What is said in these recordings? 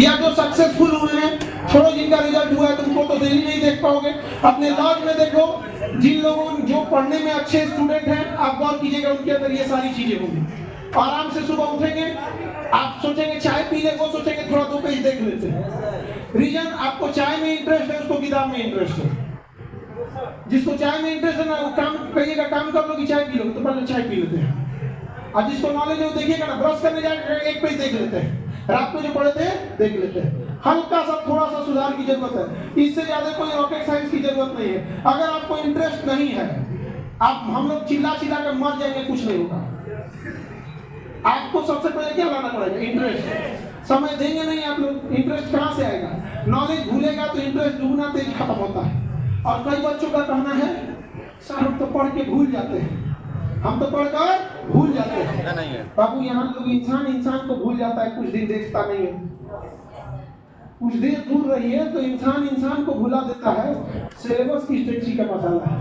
या जो सक्सेसफुल हुए हैं, छोड़ो जिनका रिजल्ट हुआ है तुमको तो डेली नहीं देख पाओगे, अपने लॉज में देखो जिन लोगों जो पढ़ने में अच्छे स्टूडेंट हैं, आप गौर कीजिएगा उनके अंदर ये सारी चीजें होंगी। आराम से सुबह उठेंगे, आप सोचेंगे चाय पी ले, वो सोचेंगे थोड़ा 2 पेज देख लेते हैं। रीजन आपको चाय में इंटरेस्ट है, उसको किताब में इंटरेस्ट है। जिसको चाय में इंटरेस्ट है ना, वो काम कहिएगा काम कर लो कि चाय पी लो, तो पहले चाय पी लेते हैं। और जिसको नॉलेज है वो देखिएगा ना, ब्रश करने जाए 1 पेज देख लेते हैं, रात में जो पढ़े थे देख लेते हैं। हल्का सा थोड़ा सा सुधार की जरूरत है, इससे ज्यादा कोई रॉकेट साइंस की जरूरत नहीं है। अगर आपको इंटरेस्ट नहीं है, आप हम लोग चिल्ला चिल्ला कर मर जाएंगे, कुछ नहीं होगा। आपको सबसे पहले क्या लाना पड़ेगा? इंटरेस्ट। समय देंगे नहीं आप लोग, इंटरेस्ट कहाँ से आएगा? नॉलेज भूलेगा तो इंटरेस्ट दुगना तेज खत्म होता है। और कई बच्चों का कहना है सर हम तो पढ़ के भूल जाते हैं, हम तो पढ़कर भूल जाते हैं। बाबू यहाँ लोग इंसान को भूल जाता है, कुछ दिन देखता नहीं है। कुछ देर दूर रहिए तो इंसान को भुला देता है। सिलेबस की स्ट्रेटजी का मसाला है।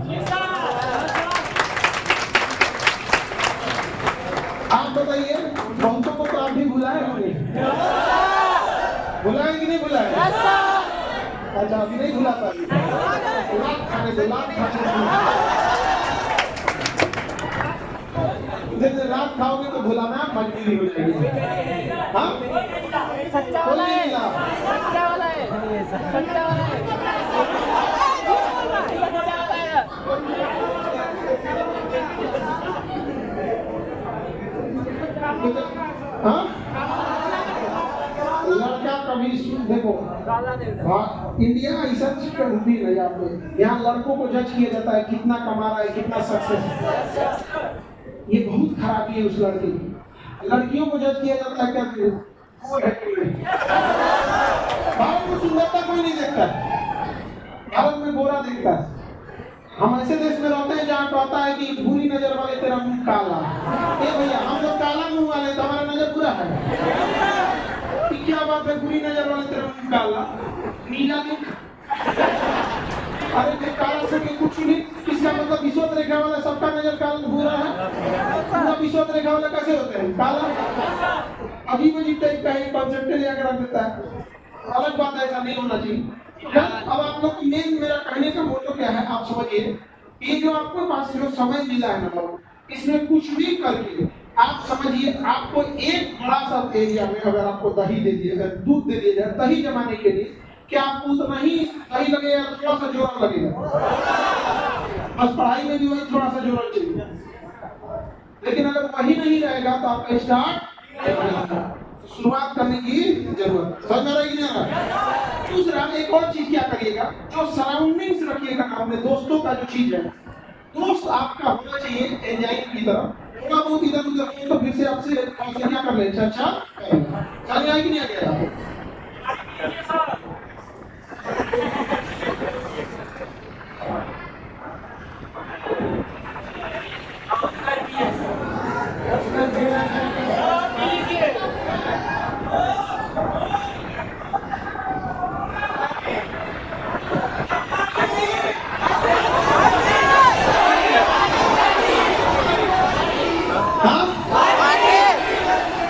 आप बताइए, बहुतों को तो आप भी भुलाए होंगे, भुलाए कि नहीं भुलाए? अच्छा अभी नहीं भुला पाएंगे, लाख खाने दो, लाख जैसे रात खाओगे तो भुलाना मजबूरी हो जाएगी। हाँ सच्चा वाला है, सच्चा वाला है, सच्चा वाला है, सच्चा वाला है। हाँ लड़का कभी देखो, इंडिया रिसर्च करती है यहाँ पे, यहाँ लड़कों को जज किया जाता है कितना कमा रहा है, कितना सक्सेस है। ये बहुत खराबी है उस लड़के की। लड़कियों को जज किया जाता है क्या? भारत में सुंदरता कोई नहीं देखता है, भारत में गोरा देखता है। हम ऐसे देश में रहते हैं जहाँ कहता है कि बुरी नजर वाले तेरा मुंह काला। भैया हम लोग काला मुंह वाले, तो हमारा नजर बुरा है। क्या बात है, बुरी नजर वाले तेरा मुंह काला, नीला देख। अरे काला से कुछ नहीं, इसका मतलब विश्वत रेखा वाला सबका नजर काला बुरा है। पूरा विश्वत रेखा वाला कैसे होते हैं? काला। अभी मुझे टाइप का ही कॉन्सेप्ट लिया कर रख देता है। अलग बात है, ऐसा नहीं होना चाहिए। अब आप लोग मेन मेरा कहने का मोटो क्या है आप समझिए, ये जो आपके पास जो समय मिला है ना, इसमें कुछ भी करके आप समझिए, आपको एक बड़ा सा एरिया में अगर आपको दही दे दिया जाए, दूध दे दिया जाए दही जमाने के लिए, क्या आपको उतना ही दही लगेगा? थोड़ा सा जोर लगेगा। बस पढ़ाई में भी वही थोड़ा सा जोर चाहिए। लेकिन अगर वही नहीं रहेगा तो आपका स्टार्ट शुरुआत करने की जरूरत। समझ में रहेगी ना? दूसरा एक और चीज क्या करिएगा, जो सराउंडिंग्स रखिएगा ना, अपने दोस्तों का जो चीज है, दोस्त आपका होना चाहिए एंजाइम की तरह। थोड़ा बहुत इधर उधर तो फिर से आपसे क्या कर ले, चर्चा चल आएगी नहीं आगे।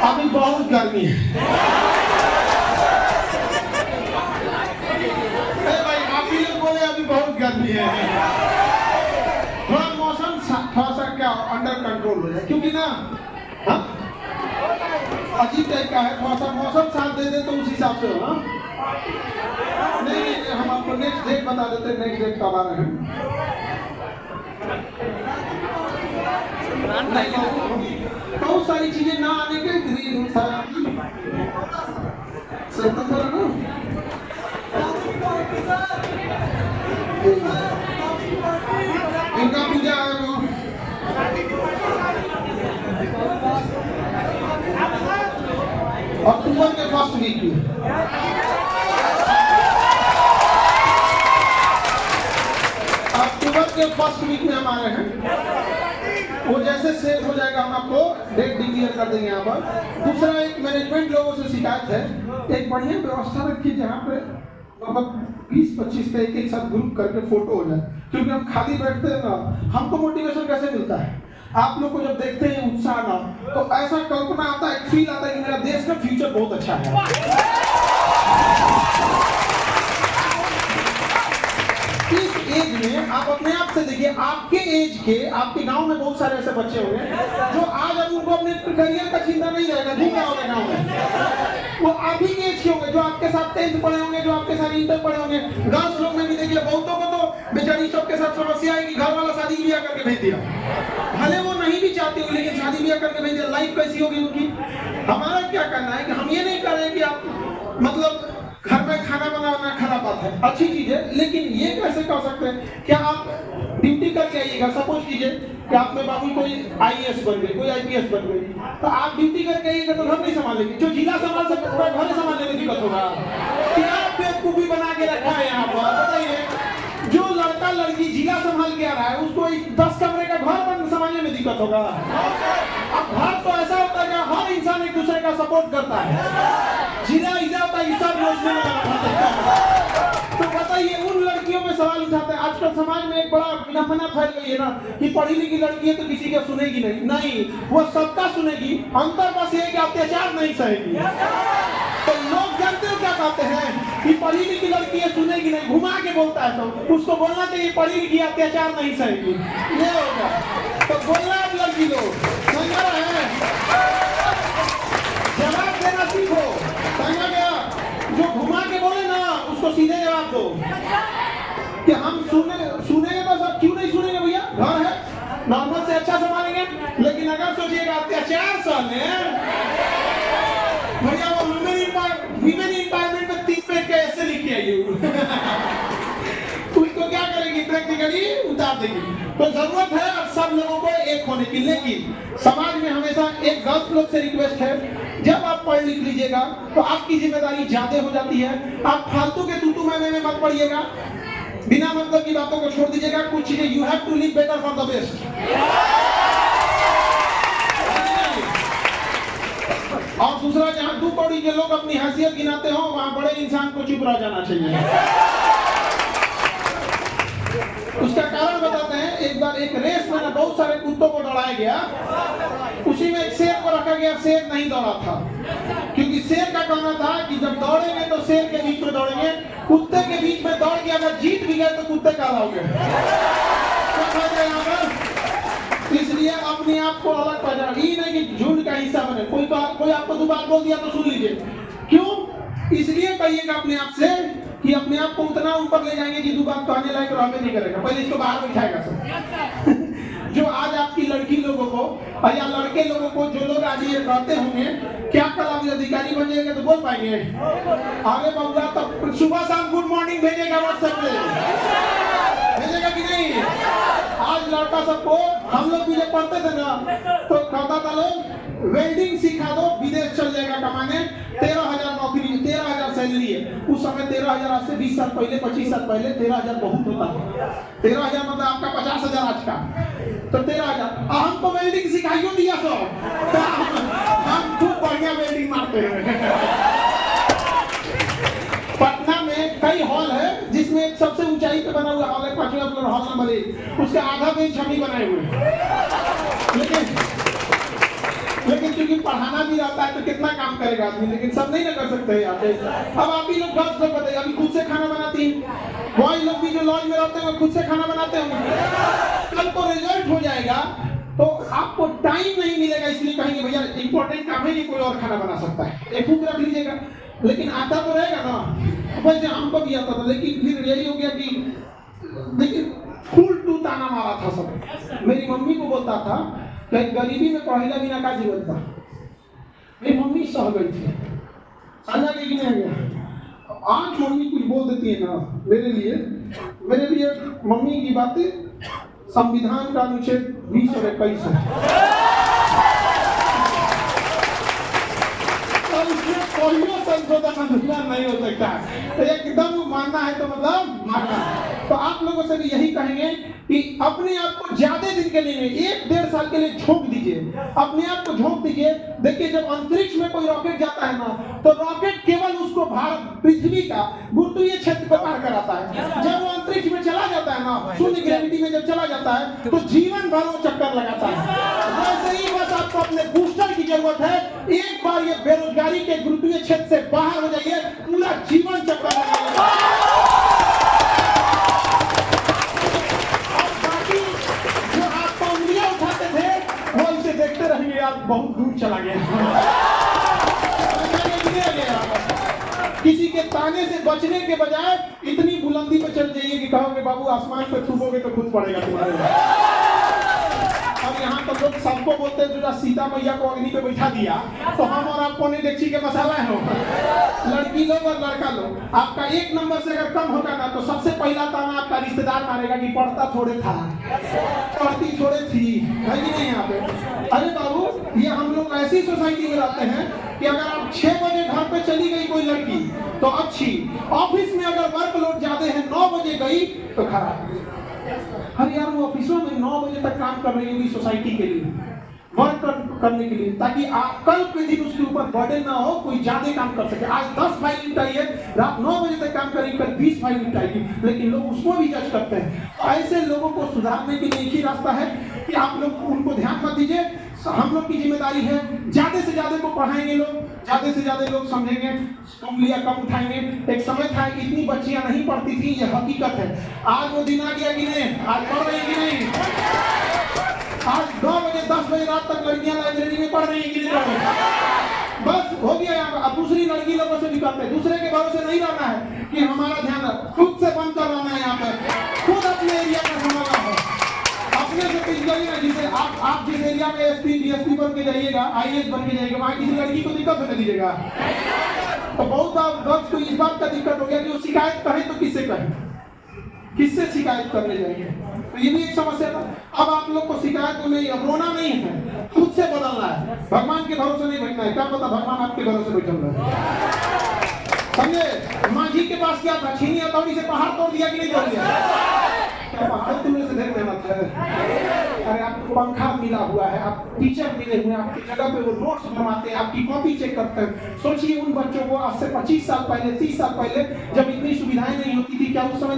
अभी बहुत गर्मी है भाई, आप भी लोग बोले अभी बहुत गर्मी है। थोड़ा मौसम थोड़ा सा क्या अंडर कंट्रोल हो जाए, क्योंकि ना अजीब टाइप का है। थोड़ा सा मौसम साथ दे दे तो उस हिसाब से हो। नहीं हम आपको नेक्स्ट डेट बता देते हैं, नेक्स्ट डेट कब आ रहे हैं। बहुत सारी चीजें ना आने के सितंबर ना, इनका पूजा है वो अक्टूबर के फर्स्ट वीक में। अक्टूबर के फर्स्ट वीक में हम आ रहे हैं। वो जैसे सेट हो जाएगा हम आपको डेट डिक्लेयर कर देंगे यहाँ पर। दूसरा, एक मैनेजमेंट लोगों से शिकायत है, एक बढ़िया व्यवस्था रखिए जहाँ पे मतलब 20-25 का एक साथ ग्रुप करके फोटो हो जाए, क्योंकि हम खाली बैठते हैं ना, हमको मोटिवेशन कैसे मिलता है? आप लोग को जब देखते हैं उत्साह ना, तो ऐसा कल्पना आता है, फील आता है कि मेरा देश का फ्यूचर बहुत अच्छा है। एज के आपके गांव में बहुत सारे ऐसे बच्चे होंगे जो आज अब उनको अपने करियर का चिंता नहीं रहेगा, घूमना होगा गाँव में। वो आप ही के एज के होंगे जो आपके साथ 10th पढ़े होंगे, जो आपके साथ इंटर पढ़े होंगे। गर्ल्स लोग में भी देखिए बहुतों को तो बेचारी सबके साथ समस्या है कि घर वाला शादी ब्याह करके भेज दिया, भले वो नहीं भी चाहती होगी लेकिन शादी ब्याह करके भेज दिया। लाइफ कैसी होगी उनकी? हमारा क्या करना है कि हम ये नहीं कर रहे कि आप मतलब घर में खाना बनाना खराब बात है, अच्छी चीज है, लेकिन ये कैसे कर सकते हैं? क्या आप ड्यूटी करके आइएगा, सपोज कीजिए कि आप में बाबू कोई आईएएस बन गई, कोई आईपीएस बन गई, तो आप ड्यूटी करके आइएगा तो घर नहीं संभालेंगे। जो जिला संभाल सकते हैं घर संभालने में दिक्कत होगा। क्या बेवकूफी बना के रखा है यहाँ पर? बताइए, जो लड़का लड़की जिला संभाल के आ रहा है उसको 10 कमरे का घर संभालने में दिक्कत होगा। अब घर तो ऐसा होता है कि हर इंसान एक दूसरे का सपोर्ट करता है, जिला ऐसा होता है सब योजना में लगा। तो बताइए, उन लड़कियों में सवाल उठाते हैं। आजकल समाज में एक बड़ा विडंबना फैल गई है ना कि पढ़ी लिखी लड़की है तो किसी का सुनेगी नहीं, वो सबका सुनेगी। अंतर बस ये कि अत्याचार नहीं सहेगी। तो लोग जानते हो क्या कहते हैं कि पढ़ी लिखी लड़की है सुनेगी नहीं, घुमा के बोलता है। तो उसको बोलना चाहिए पढ़ी लिखी अत्याचार नहीं सहेगी, ये होगा। तो बोलना आप लड़की लोग समझ रहे हैं, जवाब देना सीखो। समझा गया? जो घुमा के बोले ना उसको सीधे जवाब दो कि हम सुनेंगे तो सब क्यों नहीं सुनेंगे भैया, घर है नॉर्मल से अच्छा संभालेंगे। लेकिन अगर सोचिएगा अत्याचार सहने भैया, वो विमेन एम्पावरमेंट में 3 पेज का ऐसे लिख के आइए उसको क्या करेगी? प्रैक्टिकली उतार देगी। तो जरूरत है अब सब लोगों को एक होने की। लेकिन समाज में हमेशा एक गर्ल्स लोग से रिक्वेस्ट है, जब आप पढ़ लिख लीजिएगा तो आपकी जिम्मेदारी ज्यादा हो जाती है। आप फालतू के तू में मत पढ़िएगा, बिना मतलब की बातों को छोड़ दीजिएगा। कुछ चीजें you have to live better for the best. और दूसरा, जहां 2 कौड़ी के लोग अपनी हैसियत गिनाते हो वहां बड़े इंसान को चुप रह जाना चाहिए। उसका कारण बताते हैं। एक बार एक रेस में ना बहुत सारे कुत्तों को दौड़ाया गया, उसी में एक शेर को रखा गया। शेर नहीं दौड़ा था क्योंकि शेर का कहना था कि जब दौड़ेंगे तो शेर के बीच में दौड़ेंगे, कुत्ते के बीच में दौड़ के अगर जीत भी गए तो कुत्ते का लाओगे। इसलिए अपने आप को अलग पहचान, ये नहीं कि झुंड का हिस्सा बने। कोई आपको 2 बात बोल दिया तो सुन लीजिए। क्यों? इसलिए कहिएगा अपने आप से कि अपने आप को उतना ऊपर ले जाएंगे कि 2 बात कहने लायक रहने नहीं करेगा। पहले इसको बाहर बैठाएगा सब। जो आज आपकी लड़की लोगों को या लड़के लोगों को, जो लोग आज ये कहते होंगे क्या कल आप अधिकारी बन जाएंगे तो बोल पाएंगे? अरे बाबूला तो सुबह शाम गुड मॉर्निंग भेजेगा व्हाट्सएप पे, भेजेगा कि नहीं? आज लड़का सबको, हम लोग भी जब पढ़ते थे ना तो कहता था लोग वेल्डिंग सिखा दो विदेश चल जाएगा कमाने, 13,000 नौकरी, 13,000 सैलरी है। उस समय 13,000 आज से 20 साल पहले, 25 साल पहले 13,000 बहुत होता था। 13,000 मतलब आपका 50,000 आज का, तो 13,000। हमको वेल्डिंग सिखाइयो दिया सो, तो हम खूब बढ़िया वेल्डिंग मारते हैं। पटना में कई हॉल है जिसमें एक सबसे ऊंचाई पे बना हुआ हॉल है, 5वां फ्लोर, हॉल नंबर 1, उसका आधा बेंच हम ही बनाए हुए हैं। लेकिन क्योंकि पढ़ाना भी रहता है तो कितना काम करेगा आदमी, लेकिन सब नहीं ना कर सकते यहाँ पे। अब आप ही लोग गर्ल्स लोग बताइए, अभी खुद से खाना बनाती हैं। बॉय लोग भी जो लॉज में रहते हैं खुद से खाना बनाते होंगे। कल को रिजल्ट हो जाएगा तो आपको टाइम नहीं मिलेगा, इसलिए कहेंगे भैया इंपॉर्टेंट काम है, नहीं कोई और खाना बना सकता है, एक कुक रख लीजिएगा। लेकिन आता तो रहेगा ना, वैसे हमको भी आता था। लेकिन फिर यही हो गया कि लेकिन फुल टू ताना मारा था सब। मेरी मम्मी को बोलता था कि गरीबी में पढ़ेगा बिना का जीवन था। मेरी मम्मी सह गई थी, साझा की नहीं गया। आज मम्मी कुछ बोल देती है ना मेरे लिए मम्मी की बातें संविधान का अनुच्छेद 20 और 21 है। संशोधन नहीं हो सकता, तो एकदम मानना है तो मतलब मानना। तो आप लोगों से भी यही कहेंगे कि अपने आप को ज्यादा दिन के लिए नहीं, 1-1.5 साल के लिए झोंक दीजिए, अपने आप को झोंक दीजिए। देखिए जब अंतरिक्ष में कोई रॉकेट जाता है ना तो रॉकेट केवल उसको भारत पृथ्वी का गुरुत्वीय क्षेत्र को पार कराता है। जब वो अंतरिक्ष में चला जाता है ना, शून्य ग्रेविटी में जब चला जाता है तो जीवन भर वो चक्कर लगाता है। वैसे ही बस आपको अपने बूस्टर की जरूरत है। एक बार ये बेरोजगारी के गुरुत्वीय क्षेत्र से बाहर हो जाइए, पूरा जीवन चक्कर लगाइए। बहुत दूर चला गया। किसी के ताने से बचने के बजाय इतनी बुलंदी पे चढ़ जाइए कि कहोगे बाबू आसमान पे थूकोगे तो खुद पड़ेगा तुम्हारे। और यहाँ तो लोग सबको बोलते हैं जो सीता मैया को अग्नि पे बैठा दिया तो हम और आप पौने डेक्ची के मसाला हो। लड़की लोग और लड़का लोग आपका एक नंबर से अगर कम होगा ना तो सबसे पहला ताना आपका रिश्तेदार मारेगा कि पढ़ता थोड़े था, पढ़ती थोड़े थी, है कि नहीं यहाँ पे? अरे बाबू ये हम लोग ऐसी सोसाइटी में रहते हैं कि अगर आप 6 बजे घर पे चली गई कोई लड़की तो अच्छी, ऑफिस में अगर वर्कलोड ज्यादा है 9 बजे गई तो खराब। अरे यार वो ऑफिसों में 9 बजे तक काम कर रही होगी सोसाइटी के लिए, वर्क करने के लिए, ताकि कल के दिन उसके ऊपर बर्डन ना हो, कोई ज्यादा काम कर सके। आज 10 फाइल निपटाई है, रात 9 बजे तक काम करेगी, कल 20 फाइल निपटाएगी, लेकिन लोग उसको भी जज करते हैं। ऐसे लोगों को सुधारने के लिए एक ही रास्ता है कि आप लोग उनको ध्यान मत दीजिए। हम लोग की जिम्मेदारी है ज्यादा से ज्यादा को पढ़ाएंगे, लोग ज्यादा से ज्यादा लोग समझेंगे, उंगलियां कम उठाएंगे। एक समय था कि इतनी बच्चियां नहीं पढ़ती थी, ये हकीकत है। आज वो दिन आ गया कि नहीं? आज पढ़ रही कि नहीं? आज 9 बजे 10 बजे रात तक लड़कियां लाइब्रेरी में पढ़ रही हैं कि नहीं पढ़ रही? बस हो गया यहाँ। अब दूसरी लड़की लोगों से भी करते हैं, दूसरे के भरोसे नहीं रहना है कि हमारा ध्यान खुद से बंद करवाना है। यहाँ पे खुद अपने एरिया का संभालना है, अपने से फिजिकली ना। जिसे आप जिस एरिया में एसपी डीएसपी बन के जाइएगा, आईएएस बन के जाइएगा, वहाँ किसी लड़की को दिक्कत होने दीजिएगा। तो बहुत गर्ल्स को इस बात का दिक्कत हो गया कि वो शिकायत करें तो किससे करें, किससे शिकायत करने जाएंगे। तो ये भी एक समस्या था। अब आप लोग को शिकायत को नहीं, अब रोना नहीं है, खुद से बदलना है, भगवान के भरोसे नहीं बैठना है। क्या पता भगवान आपके भरोसे बैठल है, समझे? मांझी के पास क्या था? छीनी हथौड़ी से पहाड़ तोड़ दिया कि नहीं तोड़ दिया? क्या पहाड़ तुमने से ढेर मेहनत है। अरे आपको पंखा मिला हुआ है, आप टीचर मिले हुए हैं, आपकी जगह पे वो नोट्स बनवाते हैं, आपकी कॉपी चेक करते हैं। सोचिए उन बच्चों को आज से 25 साल पहले, 30 साल पहले जब इतनी सुविधाएं नहीं होती थी, क्या उस समय